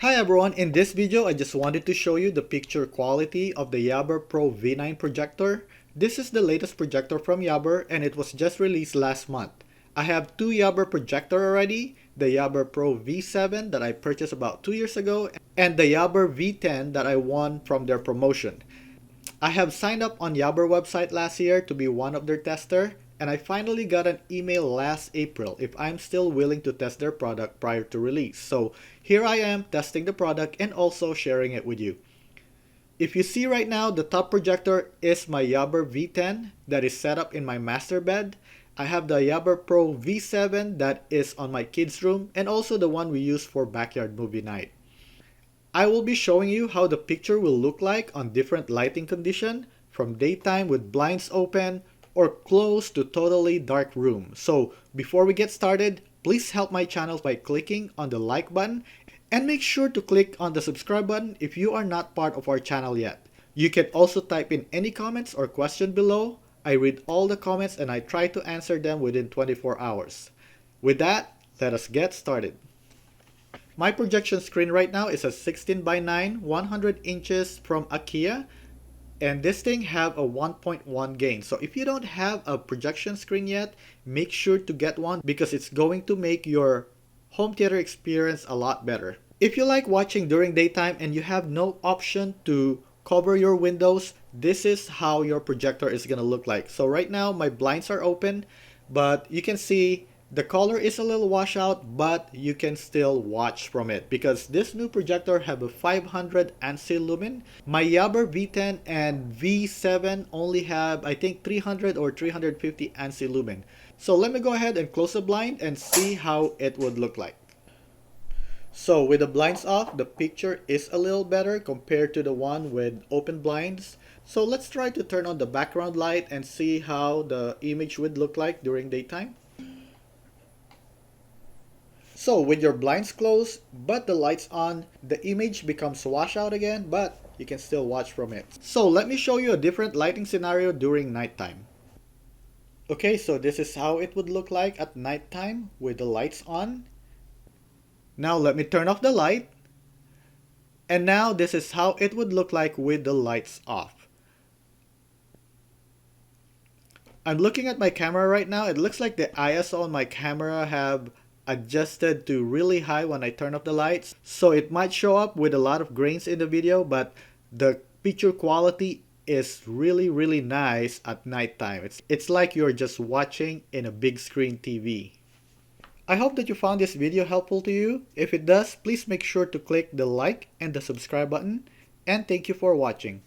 Hi everyone, in this video I just wanted to show you the picture quality of the Yaber Pro V9 projector. This is the latest projector from Yaber and it was just released last month. I have two Yaber projector already, the Yaber Pro V7 that I purchased about 2 years ago and the Yaber V10 that I won from their promotion. I have signed up on Yaber website last year to be one of their tester, and I finally got an email last April if I'm still willing to test their product prior to release. So here I am testing the product and also sharing it with you. If you see right now, the top projector is my Yaber V10 that is set up in my master bed. I have the Yaber Pro V7 that is on my kids' room and also the one we use for backyard movie night. I will be showing you how the picture will look like on different lighting condition, from daytime with blinds open or close to totally dark room. So before we get started, please help my channel by clicking on the like button and make sure to click on the subscribe button if you are not part of our channel yet. You can also type in any comments or question below. I read all the comments and I try to answer them within 24 hours. With that, let us get started. My projection screen right now is a 16:9, 100 inches from IKEA, and this thing have a 1.1 gain. So if you don't have a projection screen yet, make sure to get one because it's going to make your home theater experience a lot better. If you like watching during daytime and you have no option to cover your windows, this is how your projector is gonna look like. So right now my blinds are open, but you can see the color is a little washout, but you can still watch from it because this new projector have a 500 ANSI lumen. My Yaber V10 and V7 only have I think 300 or 350 ANSI lumen. So let me go ahead and close the blind and see how it would look like. So with the blinds off, the picture is a little better compared to the one with open blinds. So let's try to turn on the background light and see how the image would look like during daytime. So with your blinds closed but the lights on, the image becomes washed out again, but you can still watch from it. So let me show you a different lighting scenario during nighttime. Okay, so this is how it would look like at nighttime with the lights on. Now let me turn off the light. And now this is how it would look like with the lights off. I'm looking at my camera right now. It looks like the ISO on my camera have adjusted to really high when I turn off the lights, so it might show up with a lot of grains in the video, but the picture quality is really nice at nighttime. It's like you're just watching in a big screen TV. I hope that you found this video helpful to you. If it does, please make sure to click the like and the subscribe button, and thank you for watching.